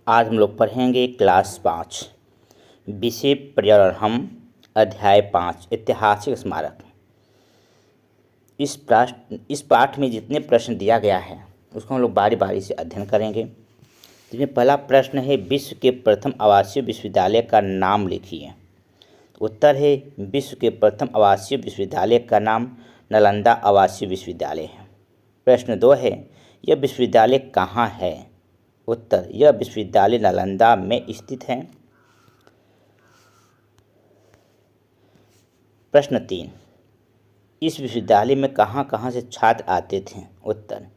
आज हम लोग पढ़ेंगे क्लास 5 विषय पर्यावरण। हम अध्याय 5 ऐतिहासिक स्मारक। इस पाठ में जितने प्रश्न दिया गया है उसको हम लोग बारी बारी से अध्ययन करेंगे। जिसमें पहला प्रश्न है, विश्व के प्रथम आवासीय विश्वविद्यालय का नाम लिखिए। उत्तर है, विश्व के प्रथम आवासीय विश्वविद्यालय का नाम नालंदा आवासीय विश्वविद्यालय है। प्रश्न 2 है, यह विश्वविद्यालय कहाँ है। उत्तर, यह विश्वविद्यालय नालंदा में स्थित है। प्रश्न 3, इस विश्वविद्यालय में कहाँ कहाँ से छात्र आते थे। उत्तर,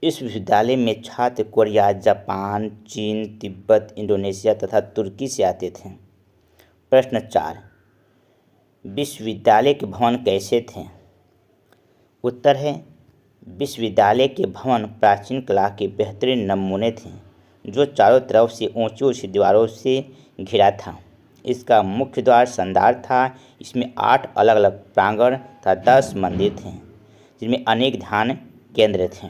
इस विश्वविद्यालय में छात्र कोरिया, जापान, चीन, तिब्बत, इंडोनेशिया तथा तुर्की से आते थे। प्रश्न 4, विश्वविद्यालय के भवन कैसे थे। उत्तर है, विश्वविद्यालय के भवन प्राचीन कला के बेहतरीन नमूने थे जो चारों तरफ से ऊंची ऊंची दीवारों से घिरा था। इसका मुख्य द्वार शानदार था। इसमें 8 अलग अलग प्रांगण तथा 10 मंदिर थे जिनमें अनेक ध्यान केंद्र थे।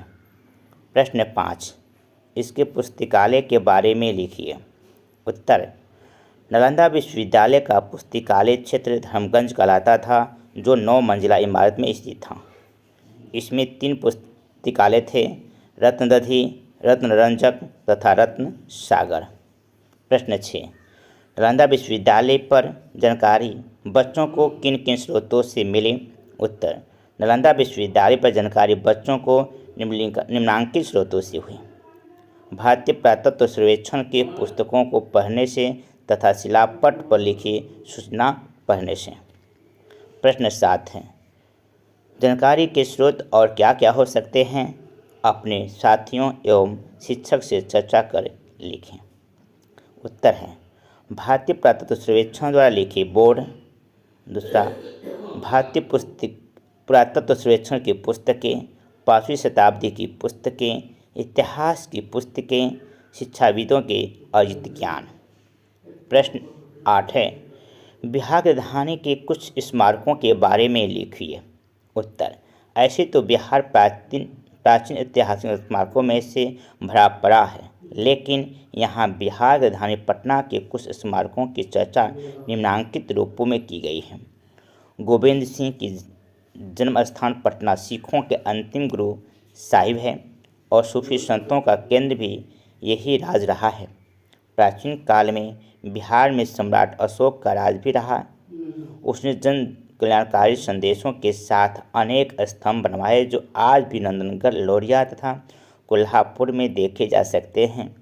प्रश्न 5, इसके पुस्तकालय के बारे में लिखिए। उत्तर, नालंदा विश्वविद्यालय का पुस्तकालय क्षेत्र धर्मगंज कहलाता था जो 9 मंजिला इमारत में स्थित था। इसमें 3 पुस्तकालय थे, रत्नदधि, रत्नरंजक तथा रत्न सागर। प्रश्न 6, नालंदा विश्वविद्यालय पर जानकारी बच्चों को किन किन स्रोतों से मिली। उत्तर, नालंदा विश्वविद्यालय पर जानकारी बच्चों को निम्नांकित स्रोतों से हुई। भारतीय पुरातत्व सर्वेक्षण के पुस्तकों को पढ़ने से तथा शिलापट पर लिखी सूचना पढ़ने से। प्रश्न 7 है, जानकारी के स्रोत और क्या क्या हो सकते हैं, अपने साथियों एवं शिक्षक से चर्चा कर लिखें। उत्तर है, भारतीय पुरातत्व सर्वेक्षण द्वारा लिखी बोर्ड। दूसरा, भारतीय पुरातत्व सर्वेक्षण की पुस्तकें, 5वीं शताब्दी की पुस्तकें, इतिहास की पुस्तकें, शिक्षाविदों के अर्जित ज्ञान। प्रश्न 8 है, बिहार की राजधानी के कुछ स्मारकों के बारे में लिखिए। उत्तर, ऐसे तो बिहार प्राचीन ऐतिहासिक स्मारकों में से भरा पड़ा है, लेकिन यहाँ बिहार की राजधानी पटना के कुछ स्मारकों की चर्चा निम्नांकित रूपों में की गई है। गोविंद सिंह की जन्म स्थान पटना सिखों के अंतिम गुरु साहिब है और सूफी संतों का केंद्र भी यही राज रहा है। प्राचीन काल में बिहार में सम्राट अशोक का राज भी रहा। उसने जन कल्याणकारी संदेशों के साथ अनेक स्तंभ बनवाए जो आज भी नंदनगढ़, लौरिया तथा कोल्हापुर में देखे जा सकते हैं।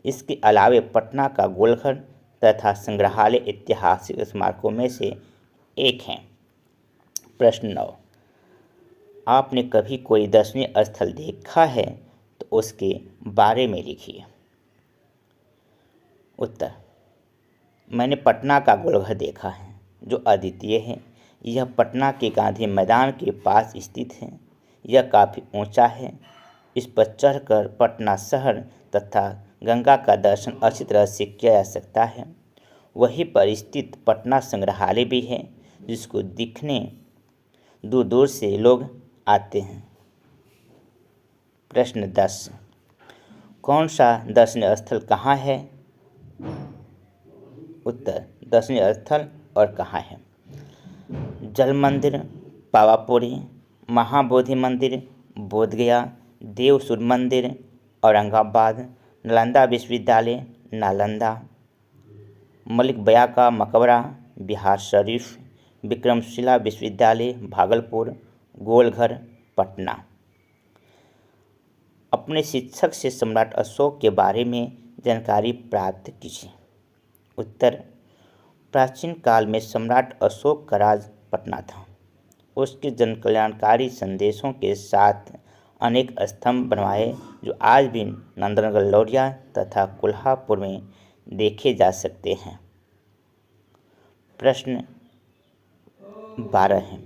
इसके अलावे पटना का गोलघर तथा संग्रहालय ऐतिहासिक स्मारकों में से एक हैं। प्रश्न 9, आपने कभी कोई दर्शनीय स्थल देखा है तो उसके बारे में लिखिए। उत्तर, मैंने पटना का गोलघर देखा है जो अद्वितीय है। यह पटना के गांधी मैदान के पास स्थित है। यह काफ़ी ऊंचा है। इस पर चढ़कर पटना शहर तथा गंगा का दर्शन अच्छी तरह से किया जा सकता है। वहीं पर स्थित पटना संग्रहालय भी है जिसको दिखने दूर दूर से लोग आते हैं। प्रश्न 10, कौन सा दर्शनीय स्थल कहाँ है। उत्तर, दर्शनीय स्थल और कहाँ है, जल मंदिर पावापुरी, महाबोधि मंदिर बोधगया, देव सूर्य मंदिर औरंगाबाद, नालंदा विश्वविद्यालय नालंदा, मलिक बया का मकबरा बिहार शरीफ, विक्रमशिला विश्वविद्यालय भागलपुर, गोलघर पटना। अपने शिक्षक से सम्राट अशोक के बारे में जानकारी प्राप्त कीजिए। उत्तर, प्राचीन काल में सम्राट अशोक का राज पटना था। उसके जन कल्याणकारी संदेशों के साथ अनेक स्तंभ बनवाए जो आज भी नंदनगढ़, लौरिया तथा कोल्हापुर में देखे जा सकते हैं। प्रश्न 12 है,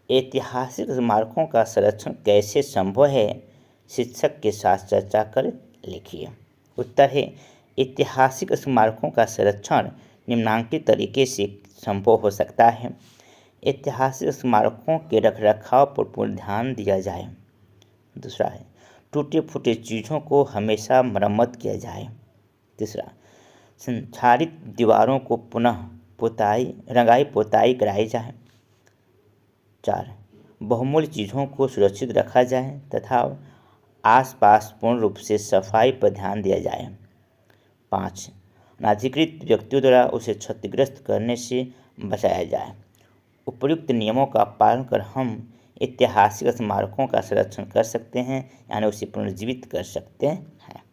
ऐतिहासिक स्मारकों का संरक्षण कैसे संभव है, शिक्षक के साथ चर्चा कर लिखिए। उत्तर है, ऐतिहासिक स्मारकों का संरक्षण निम्नांकित तरीके से संभव हो सकता है। ऐतिहासिक स्मारकों के रखरखाव पर पूर्ण ध्यान दिया जाए। दूसरा है, टूटे फूटे चीज़ों को हमेशा मरम्मत किया जाए। तीसरा, संक्षारित दीवारों को पुनः रंगाई पोताई कराई जाए। 4, बहुमूल्य चीज़ों को सुरक्षित रखा जाए तथा आसपास पूर्ण रूप से सफाई पर ध्यान दिया जाए। 5, अनाधिकृत व्यक्तियों द्वारा उसे क्षतिग्रस्त करने से बचाया जाए। उपर्युक्त नियमों का पालन कर हम ऐतिहासिक स्मारकों का संरक्षण कर सकते हैं, यानी उसे पुनर्जीवित कर सकते हैं।